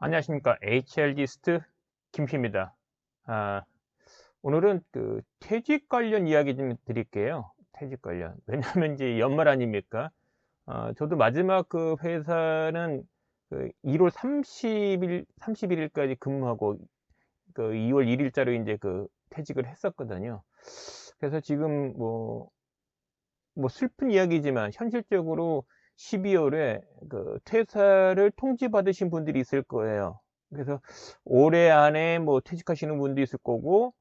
안녕하십니까. HR리스트 김P입니다. 아, 오늘은 퇴직 관련 이야기 좀 드릴게요. 퇴직 관련. 왜냐하면 이제 연말 아닙니까? 저도 마지막 회사는 1월 31일까지 근무하고 2월 1일자로 이제 퇴직을 했었거든요. 그래서 지금 뭐 슬픈 이야기지만 현실적으로 12월에 퇴사를 통지받으신 분들이 있을 거예요. 그래서 올해 안에 뭐 퇴직하시는 분도 있을 거고,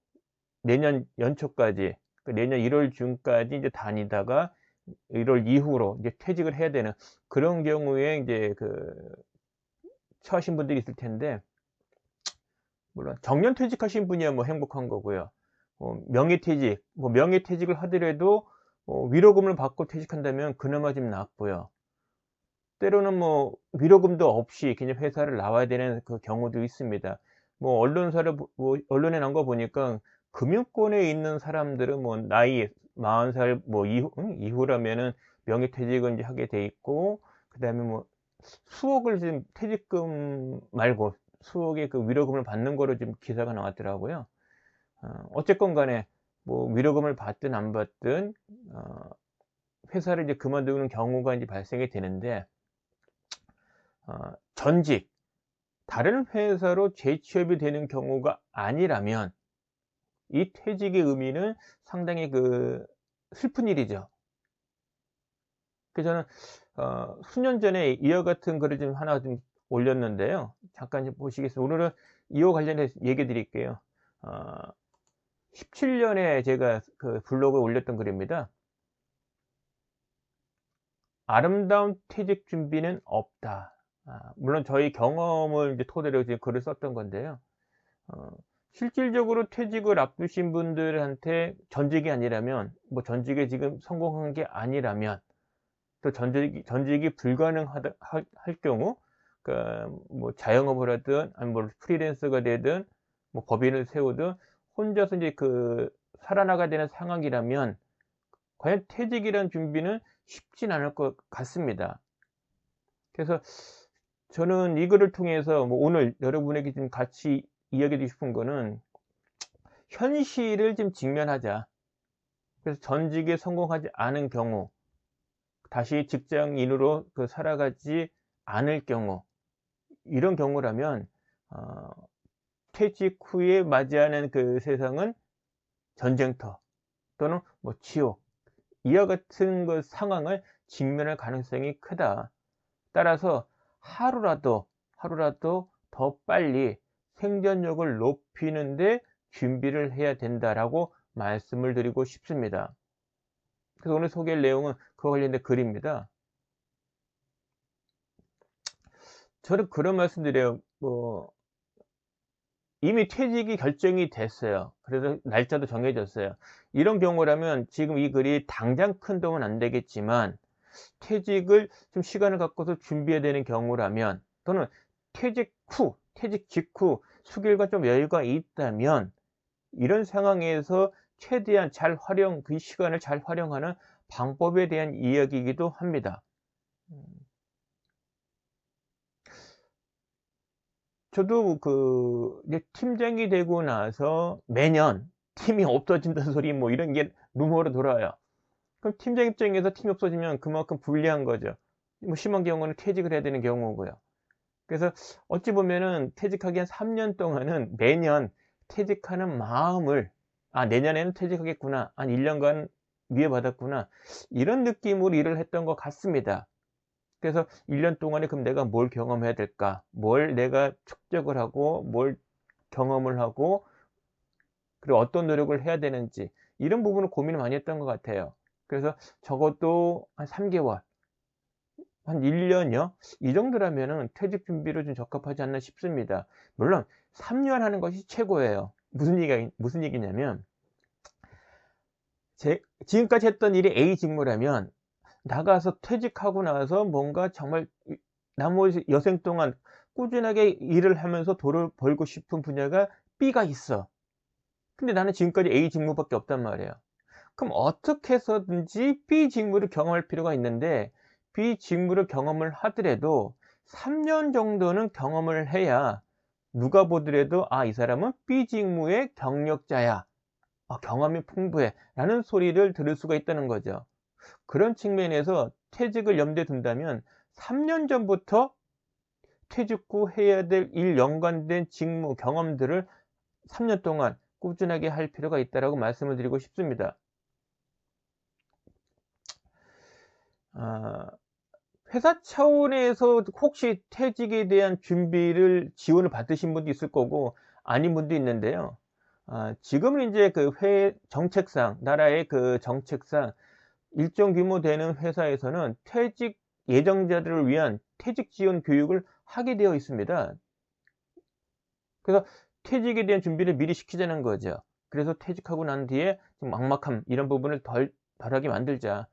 내년 연초까지, 내년 1월 중까지 이제 다니다가 1월 이후로 이제 퇴직을 해야 되는 그런 경우에 이제 처하신 분들이 있을 텐데, 물론 정년 퇴직하신 분이야 뭐 행복한 거고요. 명예퇴직, 뭐 명예퇴직을 하더라도 위로금을 받고 퇴직한다면 그나마 좀 낫고요. 때로는 뭐 위로금도 없이 그냥 회사를 나와야 되는 경우도 있습니다. 뭐 언론에 나온 거 보니까 금융권에 있는 사람들은 뭐 나이 40살 뭐 이후라면은 명예퇴직을 이제 하게 돼 있고, 그다음에 뭐 수억을 지금 퇴직금 말고 수억의 위로금을 받는 거로 지금 기사가 나왔더라고요. 어쨌건 간에 뭐 위로금을 받든 안 받든 회사를 이제 그만두는 경우가 이제 발생이 되는데, 전직 다른 회사로 재취업이 되는 경우가 아니라면 이 퇴직의 의미는 상당히 슬픈 일이죠. 그래서 저는 수년 전에 이와 같은 글을 좀 하나 좀 올렸는데요. 잠깐 좀 보시겠습니다. 오늘은 이와 관련해서 얘기 드릴게요. 17년에 제가 블로그에 올렸던 글입니다. 아름다운 퇴직 준비는 없다. 물론 저희 경험을 이제 토대로 지금 글을 썼던 건데요. 실질적으로 퇴직을 앞두신 분들한테 전직이 아니라면, 뭐 전직에 지금 성공한 게 아니라면, 또 전직이 불가능하다 할 경우, 그러니까 뭐 자영업을 하든 아니면 뭐 프리랜서가 되든 뭐 법인을 세우든 혼자서 이제 살아나가야 되는 상황이라면 과연 퇴직이란 준비는 쉽진 않을 것 같습니다. 그래서 저는 이 글을 통해서 뭐 오늘 여러분에게 좀 같이 이야기하고 싶은 거는, 현실을 좀 직면하자. 그래서 전직에 성공하지 않은 경우, 다시 직장인으로 살아가지 않을 경우, 이런 경우라면 어, 퇴직 후에 맞이하는 세상은 전쟁터 또는 뭐 지옥, 이와 같은 상황을 직면할 가능성이 크다. 따라서 하루라도 더 빨리 생존력을 높이는데 준비를 해야 된다라고 말씀을 드리고 싶습니다. 그래서 오늘 소개할 내용은 그와 관련된 글입니다. 저는 그런 말씀 드려요. 이미 퇴직이 결정이 됐어요. 그래서 날짜도 정해졌어요. 이런 경우라면 지금 이 글이 당장 큰 도움은 안 되겠지만, 퇴직을 좀 시간을 갖고서 준비해야 되는 경우라면, 또는 퇴직 직후 수개월간 좀 여유가 있다면, 이런 상황에서 최대한 그 시간을 잘 활용하는 방법에 대한 이야기이기도 합니다. 저도 이제 팀장이 되고 나서 매년 팀이 없어진다는 소리 뭐 이런 게 루머로 돌아요. 그럼 팀장 입장에서 팀이 없어지면 그만큼 불리한 거죠. 뭐 심한 경우는 퇴직을 해야 되는 경우고요. 그래서 어찌 보면은 퇴직하기 한 3년 동안은 매년 퇴직하는 마음을, 내년에는 퇴직하겠구나. 한 1년간 위해받았구나. 이런 느낌으로 일을 했던 것 같습니다. 그래서 1년 동안에 그럼 내가 뭘 경험해야 될까? 뭘 내가 축적을 하고, 뭘 경험을 하고, 그리고 어떤 노력을 해야 되는지, 이런 부분을 고민을 많이 했던 것 같아요. 그래서 적어도 한 3개월, 한 1년요? 이 정도라면은 퇴직 준비로 좀 적합하지 않나 싶습니다. 물론 3년 하는 것이 최고예요. 무슨 얘기냐면, 지금까지 했던 일이 A 직무라면 나가서 퇴직하고 나서 뭔가 정말 나머지 여생 동안 꾸준하게 일을 하면서 돈을 벌고 싶은 분야가 B가 있어. 근데 나는 지금까지 A 직무밖에 없단 말이에요. 그럼 어떻게 해서든지 B 직무를 경험할 필요가 있는데, B 직무를 경험을 하더라도 3년 정도는 경험을 해야 누가 보더라도 이 사람은 B 직무의 경력자야. 경험이 풍부해. 라는 소리를 들을 수가 있다는 거죠. 그런 측면에서 퇴직을 염두에 둔다면 3년 전부터 퇴직 후 해야 될 일 연관된 직무 경험들을 3년 동안 꾸준하게 할 필요가 있다고 말씀을 드리고 싶습니다. 회사 차원에서 혹시 퇴직에 대한 준비를 지원을 받으신 분도 있을 거고 아닌 분도 있는데요. 지금은 이제 그 정책상, 나라의 그 정책상 일정 규모 되는 회사에서는 퇴직 예정자들을 위한 퇴직 지원 교육을 하게 되어 있습니다. 그래서 퇴직에 대한 준비를 미리 시키자는 거죠. 그래서 퇴직하고 난 뒤에 좀 막막함 이런 부분을 덜하게 만들자.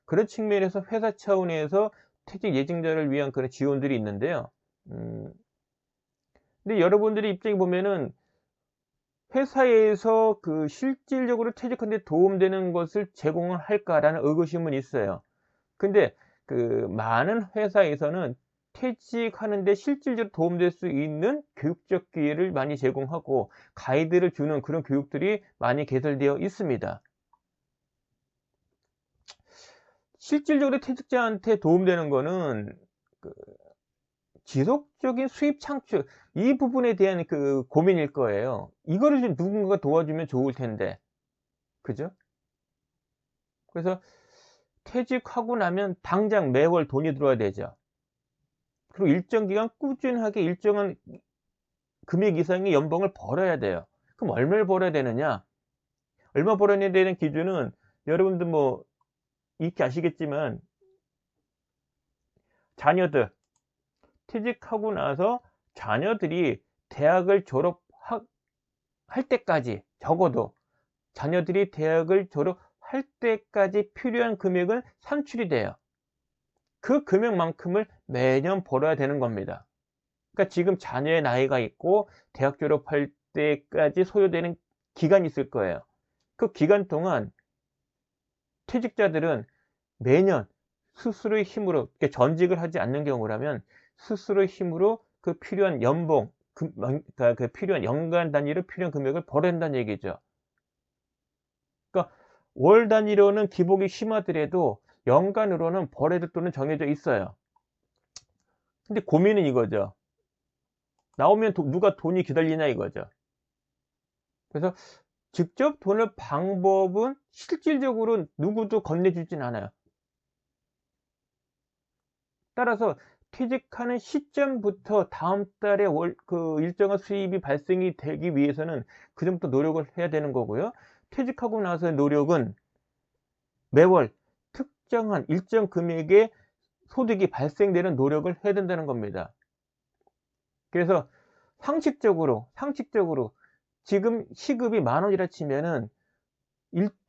그런 측면에서 회사 차원에서 퇴직 예정자를 위한 그런 지원들이 있는데요. 근데 여러분들의 입장에 보면은 회사에서 그 실질적으로 퇴직하는 데 도움되는 것을 제공을 할까라는 의구심은 있어요. 근데 그 많은 회사에서는 퇴직하는 데 실질적으로 도움될 수 있는 교육적 기회를 많이 제공하고 가이드를 주는 그런 교육들이 많이 개설되어 있습니다. 실질적으로 퇴직자한테 도움되는 거는 그 지속적인 수입 창출 이 부분에 대한 그 고민일 거예요. 이거를 좀 누군가가 도와주면 좋을 텐데. 그죠? 그래서 퇴직하고 나면 당장 매월 돈이 들어와야 되죠. 그리고 일정 기간 꾸준하게 일정한 금액 이상의 연봉을 벌어야 돼요. 그럼 얼마를 벌어야 되느냐? 얼마 벌어야 되는 기준은 여러분들 뭐 익히 아시겠지만 자녀들 퇴직하고 나서 자녀들이 대학을 졸업할 때까지 적어도 자녀들이 대학을 졸업할 때까지 필요한 금액은 산출이 돼요. 그 금액만큼을 매년 벌어야 되는 겁니다. 그러니까 지금 자녀의 나이가 있고 대학 졸업할 때까지 소요되는 기간이 있을 거예요. 그 기간 동안 퇴직자들은 매년 스스로의 힘으로 전직을 하지 않는 경우라면 스스로의 힘으로 그 필요한 연봉, 그러니까 그 필요한 연간 단위로 필요한 금액을 벌어야 한다는 얘기죠. 그러니까 월 단위로는 기복이 심하더라도 연간으로는 벌어야 될 돈은 정해져 있어요. 근데 고민은 이거죠. 나오면 누가 돈이 기다리냐 이거죠. 그래서 직접 돈을 방법은 실질적으로 누구도 건네주진 않아요. 따라서 퇴직하는 시점부터 다음 달에 그 일정한 수입이 발생이 되기 위해서는 그 전부터 노력을 해야 되는 거고요. 퇴직하고 나서의 노력은 매월 특정한 일정 금액의 소득이 발생되는 노력을 해야 된다는 겁니다. 그래서 상식적으로 지금 시급이 10,000원이라 치면은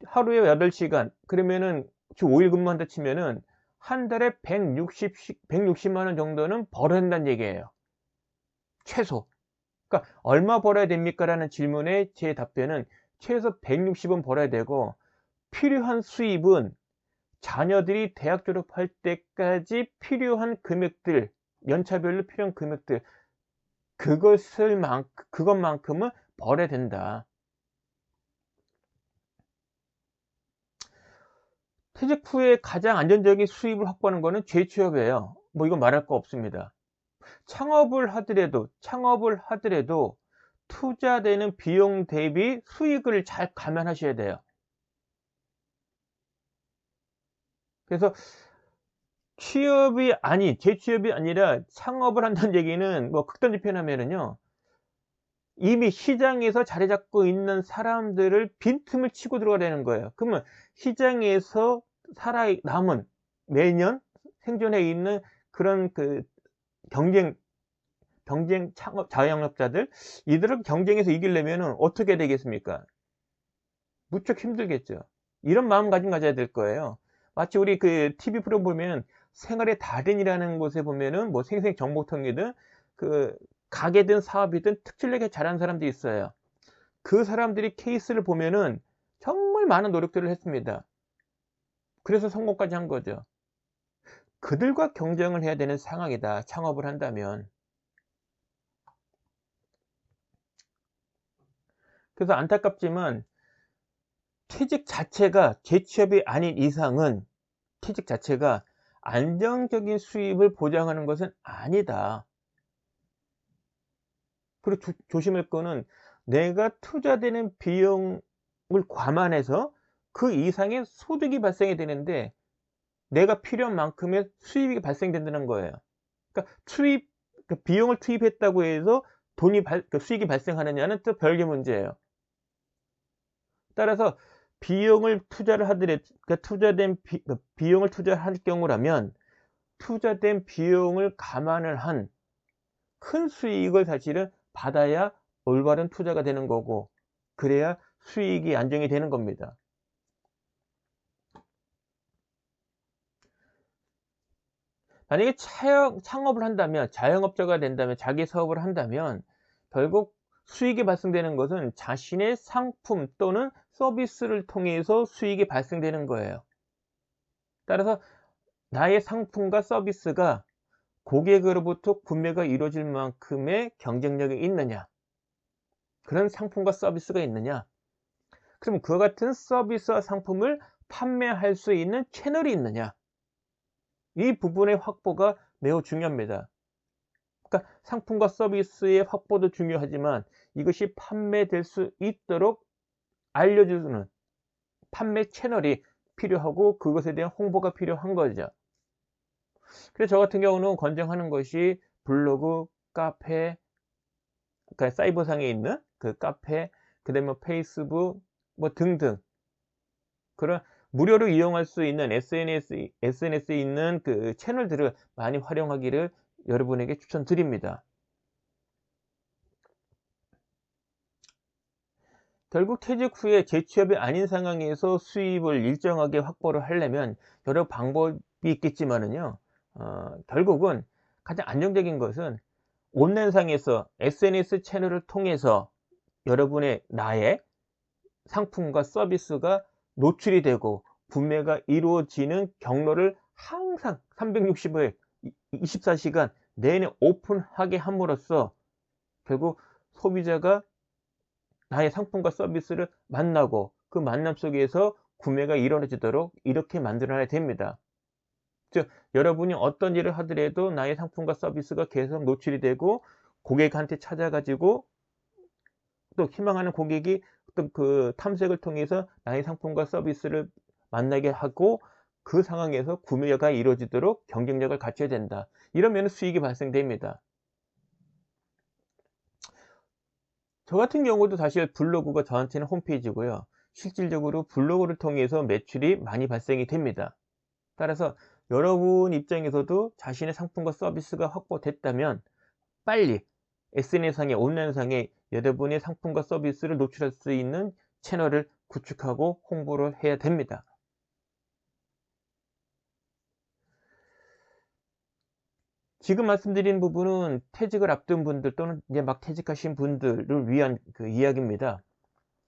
하루에 8시간 그러면은 주 5일 근무한다 치면은 한 달에 160만 원 정도는 벌어야 된다는 얘기예요. 최소. 그러니까 얼마 벌어야 됩니까? 라는 질문에 제 답변은 최소 160은 벌어야 되고 필요한 수입은 자녀들이 대학 졸업할 때까지 필요한 금액들, 연차별로 필요한 금액들 그것만큼은 벌어야 된다. 퇴직 후에 가장 안정적인 수입을 확보하는 거는 재취업이에요. 뭐 이건 말할 거 없습니다. 창업을 하더라도 투자되는 비용 대비 수익을 잘 감안하셔야 돼요. 그래서 재취업이 아니라 창업을 한다는 얘기는 뭐 극단적 표현하면은요. 이미 시장에서 자리 잡고 있는 사람들을 빈틈을 치고 들어가려는 거예요. 그러면 시장에서 살아남은 매년 생존해 있는 그런 그 경쟁 창업 자영업자들 이들을 경쟁에서 이기려면 어떻게 되겠습니까? 무척 힘들겠죠. 이런 마음가짐 가져야 될 거예요. 마치 우리 그 TV 프로 보면 생활의 달인이라는 곳에 보면은 뭐 생생정보통이든 그 가게든 사업이든 특출나게 잘하는 사람들이 있어요. 그 사람들이 케이스를 보면은 정말 많은 노력들을 했습니다. 그래서 성공까지 한 거죠. 그들과 경쟁을 해야 되는 상황이다, 창업을 한다면. 그래서 안타깝지만 퇴직 자체가 재취업이 아닌 이상은 퇴직 자체가 안정적인 수입을 보장하는 것은 아니다. 그리고 조심할 거는 내가 투자되는 비용을 감안해서 그 이상의 소득이 발생이 되는데 내가 필요한 만큼의 수입이 발생된다는 거예요. 그러니까 비용을 투입했다고 해서 수익이 발생하느냐는 또 별개 문제예요. 따라서 비용을 투자를 하더라도, 그러니까 비용을 투자할 경우라면 투자된 비용을 감안을 한 큰 수익을 사실은 받아야 올바른 투자가 되는 거고, 그래야 수익이 안정이 되는 겁니다. 만약에 창업을 한다면, 자영업자가 된다면, 자기 사업을 한다면 결국 수익이 발생되는 것은 자신의 상품 또는 서비스를 통해서 수익이 발생되는 거예요. 따라서 나의 상품과 서비스가 고객으로부터 구매가 이루어질 만큼의 경쟁력이 있느냐, 그런 상품과 서비스가 있느냐, 그럼 그와 같은 서비스와 상품을 판매할 수 있는 채널이 있느냐, 이 부분의 확보가 매우 중요합니다. 그러니까 상품과 서비스의 확보도 중요하지만 이것이 판매될 수 있도록 알려주는 판매 채널이 필요하고 그것에 대한 홍보가 필요한 거죠. 그래서 저 같은 경우는 권장하는 것이 블로그, 카페, 그러니까 사이버상에 있는 그 카페, 그다음에 페이스북 뭐 등등 그런 무료로 이용할 수 있는 SNS에 있는 그 채널들을 많이 활용하기를 여러분에게 추천드립니다. 결국 퇴직 후에 재취업이 아닌 상황에서 수입을 일정하게 확보를 하려면 여러 방법이 있겠지만은요, 결국은 가장 안정적인 것은 온라인상에서 SNS 채널을 통해서 나의 상품과 서비스가 노출이 되고 구매가 이루어지는 경로를 항상 365일 24시간 내내 오픈하게 함으로써 결국 소비자가 나의 상품과 서비스를 만나고 그 만남 속에서 구매가 이루어지도록 이렇게 만들어야 됩니다. 즉 여러분이 어떤 일을 하더라도 나의 상품과 서비스가 계속 노출이 되고 고객한테 찾아가지고 또 희망하는 고객이 또 그 탐색을 통해서 나의 상품과 서비스를 만나게 하고 그 상황에서 구매가 이루어지도록 경쟁력을 갖춰야 된다. 이러면 수익이 발생됩니다. 저 같은 경우도 사실 블로그가 저한테는 홈페이지고요. 실질적으로 블로그를 통해서 매출이 많이 발생이 됩니다. 따라서 여러분 입장에서도 자신의 상품과 서비스가 확보됐다면 빨리 SNS상에 온라인상에 여러분의 상품과 서비스를 노출할 수 있는 채널을 구축하고 홍보를 해야 됩니다. 지금 말씀드린 부분은 퇴직을 앞둔 분들 또는 이제 막 퇴직하신 분들을 위한 그 이야기입니다.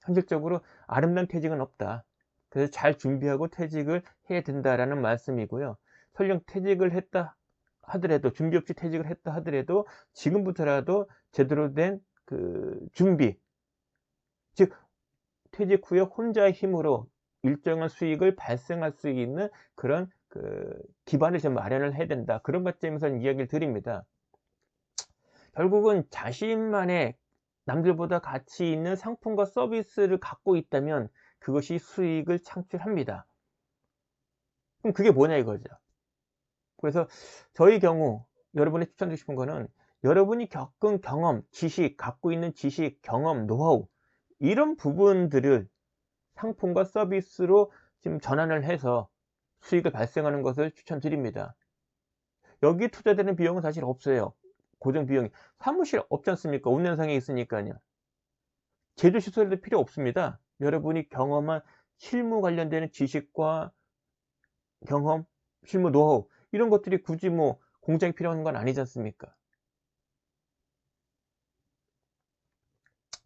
현실적으로 아름다운 퇴직은 없다. 그래서 잘 준비하고 퇴직을 해야 된다라는 말씀이고요. 설령 퇴직을 했다 하더라도, 준비 없이 퇴직을 했다 하더라도 지금부터라도 제대로 된 그 준비, 즉 퇴직 후에 혼자의 힘으로 일정한 수익을 발생할 수 있는 그런 그 기반을 좀 마련을 해야 된다. 그런 관점에서 이야기를 드립니다. 결국은 자신만의 남들보다 가치 있는 상품과 서비스를 갖고 있다면 그것이 수익을 창출합니다. 그럼 그게 뭐냐 이거죠. 그래서 저희 경우 여러분이 추천드리고 싶은 거는 여러분이 겪은 경험, 지식, 갖고 있는 지식, 경험, 노하우 이런 부분들을 상품과 서비스로 지금 전환을 해서 수익을 발생하는 것을 추천드립니다. 여기에 투자되는 비용은 사실 없어요. 고정 비용이. 사무실 없지 않습니까? 온라인상에 있으니까요. 제조시설도 필요 없습니다. 여러분이 경험한 실무 관련되는 지식과 경험, 실무 노하우 이런 것들이 굳이 뭐 공장이 필요한 건 아니지 않습니까?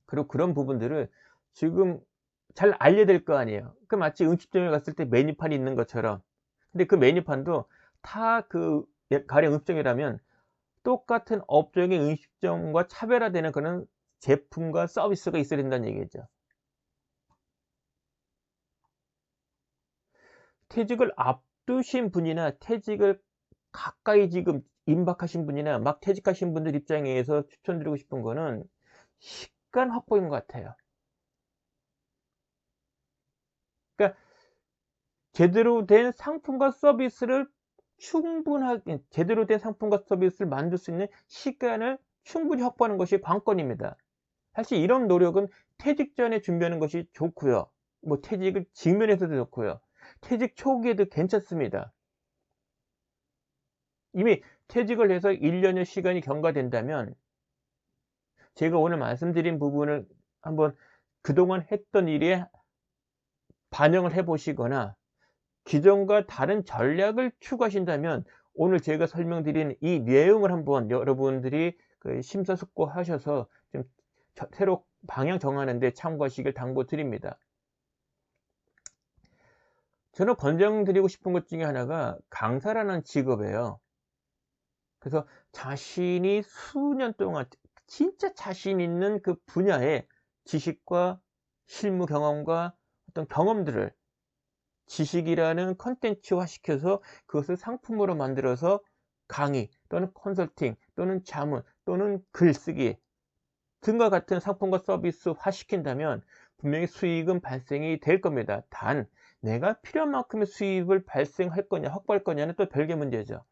그리고 그런 부분들을 지금 잘 알려야 될 거 아니에요. 그 마치 음식점에 갔을 때 메뉴판이 있는 것처럼. 근데 그 메뉴판도 타 그 가령 음식점이라면 똑같은 업종의 음식점과 차별화되는 그런 제품과 서비스가 있어야 된다는 얘기죠. 퇴직을 앞두신 분이나 퇴직을 가까이 지금 임박하신 분이나 막 퇴직하신 분들 입장에서 추천드리고 싶은 거는 시간 확보인 것 같아요. 그러니까 제대로 된 상품과 서비스를 충분하게 제대로 된 상품과 서비스를 만들 수 있는 시간을 충분히 확보하는 것이 관건입니다. 사실 이런 노력은 퇴직 전에 준비하는 것이 좋고요. 뭐 퇴직을 직면해서도 좋고요. 퇴직 초기에도 괜찮습니다. 이미 퇴직을 해서 1 년의 시간이 경과된다면 제가 오늘 말씀드린 부분을 한번 그동안 했던 일에 반영을 해 보시거나 기존과 다른 전략을 추구하신다면 오늘 제가 설명드린 이 내용을 한번 여러분들이 그 심사숙고하셔서 좀 새로 방향 정하는 데 참고하시길 당부드립니다. 저는 권장드리고 싶은 것 중에 하나가 강사라는 직업이에요. 그래서 자신이 수년 동안 진짜 자신 있는 그 분야의 지식과 실무 경험과 어떤 경험들을 지식이라는 컨텐츠화 시켜서 그것을 상품으로 만들어서 강의 또는 컨설팅 또는 자문 또는 글쓰기 등과 같은 상품과 서비스화 시킨다면 분명히 수익은 발생이 될 겁니다. 단 내가 필요한 만큼의 수입을 발생할 거냐 확보할 거냐는 또 별개 문제죠.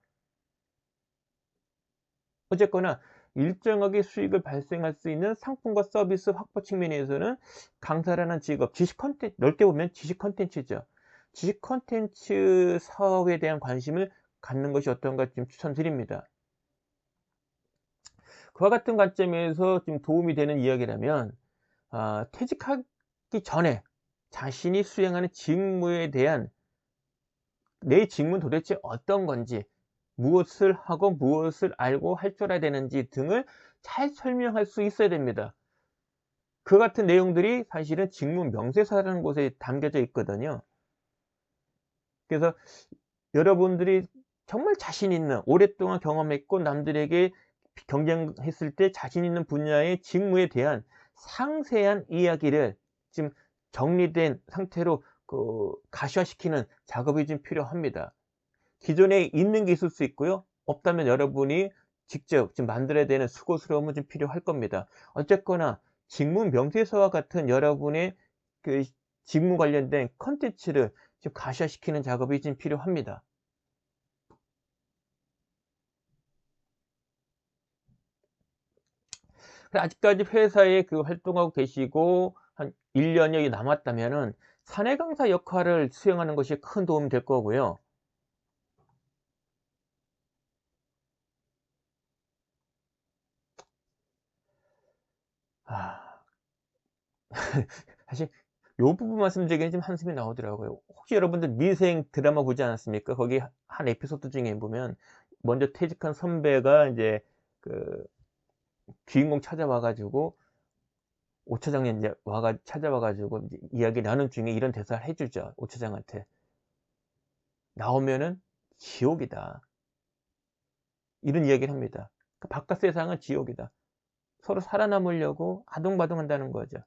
어쨌거나 일정하게 수익을 발생할 수 있는 상품과 서비스 확보 측면에서는 강사라는 직업, 지식 컨텐츠, 넓게 보면 지식 컨텐츠죠. 지식 컨텐츠 사업에 대한 관심을 갖는 것이 어떤가 좀 추천드립니다. 그와 같은 관점에서 좀 도움이 되는 이야기라면 퇴직하기 전에 자신이 수행하는 직무에 대한 내 직무는 도대체 어떤 건지 무엇을 하고 무엇을 알고 할 줄 알아야 되는지 등을 잘 설명할 수 있어야 됩니다. 그 같은 내용들이 사실은 직무 명세서라는 곳에 담겨져 있거든요. 그래서 여러분들이 정말 자신 있는 오랫동안 경험했고 남들에게 경쟁했을 때 자신 있는 분야의 직무에 대한 상세한 이야기를 지금 정리된 상태로 가시화시키는 작업이 좀 필요합니다. 기존에 있는 게 있을 수 있고요. 없다면 여러분이 직접 좀 만들어야 되는 수고스러움은 좀 필요할 겁니다. 어쨌거나 직무 명세서와 같은 여러분의 그 직무 관련된 컨텐츠를 좀 가시화시키는 작업이 좀 필요합니다. 아직까지 회사에 활동하고 계시고 한 1 년여 남았다면은 사내 강사 역할을 수행하는 것이 큰 도움이 될 거고요. 아 사실 요 부분 말씀드리기에는 좀 한숨이 나오더라고요. 혹시 여러분들 미생 드라마 보지 않았습니까? 거기 한 에피소드 중에 보면 먼저 퇴직한 선배가 이제 그 주인공 찾아와 가지고 오 차장이 인제 찾아와 가지고 이제 이야기 나눈 중에 이런 대사를 해 주죠, 오 차장한테. "나오면은 지옥이다." 이런 이야기를 합니다. 그 바깥 세상은 지옥이다. 서로 살아남으려고 아둥바둥한다는 거죠.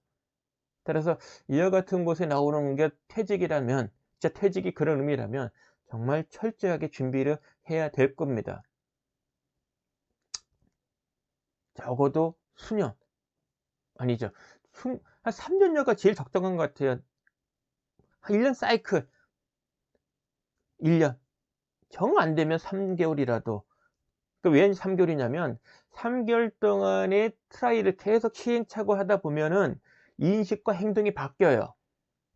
따라서 이와 같은 곳에 나오는 게 퇴직이라면 진짜 퇴직이 그런 의미라면 정말 철저하게 준비를 해야 될 겁니다. 적어도 수년 아니죠. 한 3 년여가 제일 적당한 것 같아요. 한 1년 사이클 1 년. 정 안 되면 3 개월이라도. 왜 3 개월이냐면 3 개월 동안의 트라이를 계속 시행착오하다 보면은 인식과 행동이 바뀌어요.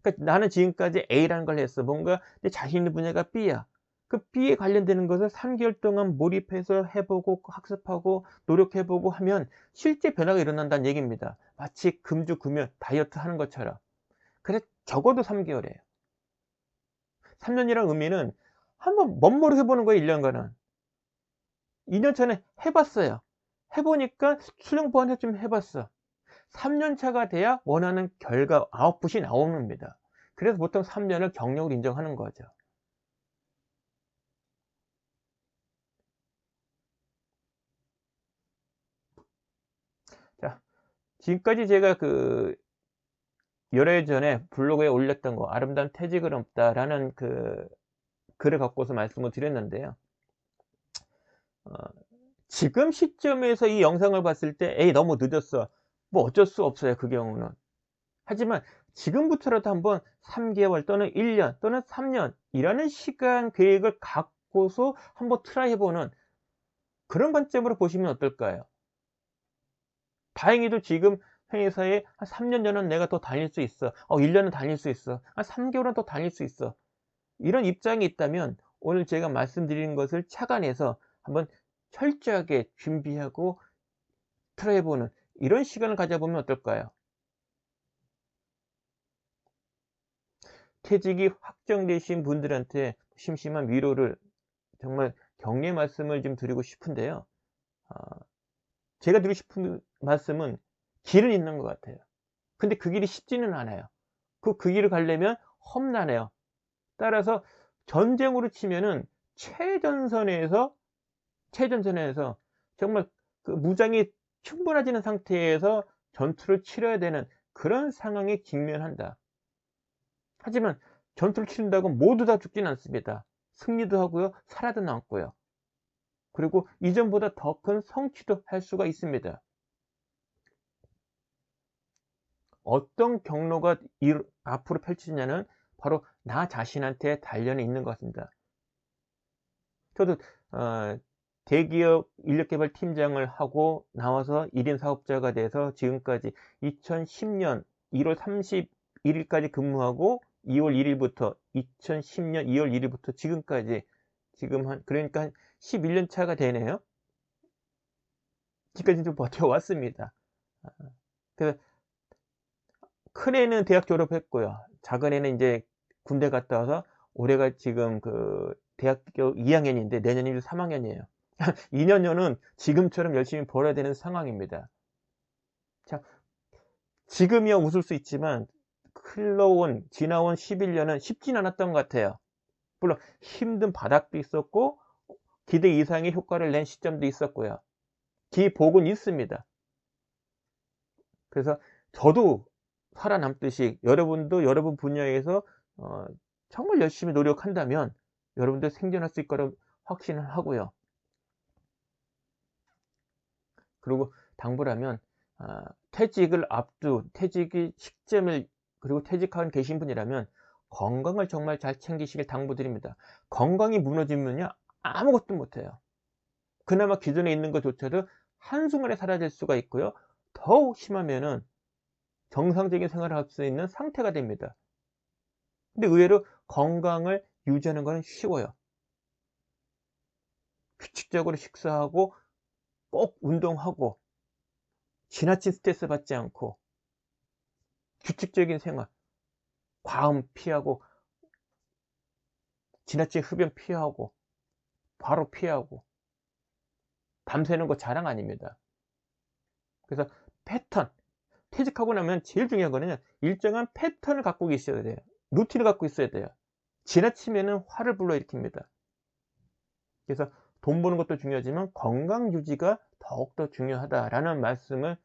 그러니까 나는 지금까지 A라는 걸 했어. 뭔가 내 자신 있는 분야가 B야. 그 B에 관련되는 것을 3 개월 동안 몰입해서 해 보고 학습하고 노력해 보고 하면 실제 변화가 일어난다는 얘기입니다. 마치 금주금연 다이어트 하는 것처럼. 그래 적어도 3 개월이에요. 3 년이란 의미는 한번 멋모르게 해 보는 거예요, 1 년간은. 2년 전에 해 봤어요. 해 보니까 수능 보완 좀 해 봤어. 3년 차가 돼야 원하는 결과 아웃풋이 나옵니다. 그래서 보통 3 년을 경력을 인정하는 거죠. 지금까지 제가 여러 해 전에 블로그에 올렸던 거 아름다운 퇴직은 없다라는 글을 갖고서 말씀을 드렸는데요. 어 지금 시점에서 이 영상을 봤을 때 '에이 너무 늦었어.' 뭐 어쩔 수 없어요, 그 경우는. 하지만 지금부터라도 한번 3개월 또는 1년 또는 3년 이라는 시간 계획을 갖고서 한번 트라이 해 보는 그런 관점으로 보시면 어떨까요? 다행히도 지금 회사에 한 3년 전은 '내가 더 다닐 수 있어. 1 년은 다닐 수 있어. 한 3 개월은 더 다닐 수 있어.' 이런 입장이 있다면 오늘 제가 말씀드리는 것을 착안해서 한번 철저하게 준비하고 트라이 해 보는 이런 시간을 가져보면 어떨까요? 퇴직이 확정되신 분들한테 심심한 위로를 정말 격려의 말씀을 좀 드리고 싶은데요. 아 제가 드리고 싶은 말씀은 길은 있는 것 같아요. 근데 그 길이 쉽지는 않아요. 그 길을 가려면 험난해요. 따라서 전쟁으로 치면은 최전선에서 최전선에서 정말 무장이 충분하지 않은 상태에서 전투를 치러야 되는 그런 상황에 직면한다. 하지만 전투를 치른다고 모두 다 죽지는 않습니다. 승리도 하고요. 살아도 남고요. 그리고 이전보다 더 큰 성취도 할 수가 있습니다. 어떤 경로가 앞으로 펼치느냐는 바로 나 자신한테 단련해 있는 것 같습니다. 저도 어 대기업 인력개발 팀장을 하고 나와서 1인 사업자가 돼서 지금까지 2010년 1월 31 일까지 근무하고 2월 1 일부터 2010년 2월 1 일부터 지금까지 지금 그러니까 한 11년 차가 되네요. 지금까지 좀 버텨왔습니다. 그 큰애는 대학 졸업했고요. 작은애는 인제 군대 갔다 와서 올해가 지금 대학교 2 학년인데 내년이 3 학년이에요. 2 년여는 지금처럼 열심히 벌어야 되는 상황입니다. 자, 지금이야 웃을 수 있지만 지나온 11 년은 쉽진 않았던 것 같아요. 물론 힘든 바닥도 있었고 기대 이상의 효과를 낸 시점도 있었고요. 기복은 있습니다. 그래서 저도 살아남듯이 여러분도 여러분 분야에서 어 정말 열심히 노력한다면 여러분도 생존할 수 있을 거라고 확신을 하고요. 그리고 당부라면 퇴직을 퇴직이 시점을 그리고 퇴직하고 계신 분이라면 건강을 정말 잘 챙기시길 당부드립니다. 건강이 무너지면요 아무것도 못해요. 그나마 기존에 있는 것조차도 한순간에 사라질 수가 있고요. 더욱 심하면은 정상적인 생활을 할 수 있는 상태가 됩니다. 근데 의외로 건강을 유지하는 거는 쉬워요. 규칙적으로 식사하고 꼭 운동하고 지나친 스트레스 받지 않고 규칙적인 생활, 과음 피하고 지나친 흡연 피하고 과로 피하고 밤새는 거 자랑 아닙니다. 그래서 패턴, 퇴직하고 나면 제일 중요한 거는요. 일정한 패턴을 갖고 계셔야 돼요. 루틴을 갖고 있어야 돼요. 지나치면은 화를 불러일으킵니다. 그래서 돈 버는 것도 중요하지만 건강 유지가 더욱더 중요하다라는 말씀을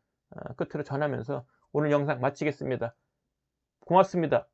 끝으로 전하면서 오늘 영상 마치겠습니다. 고맙습니다.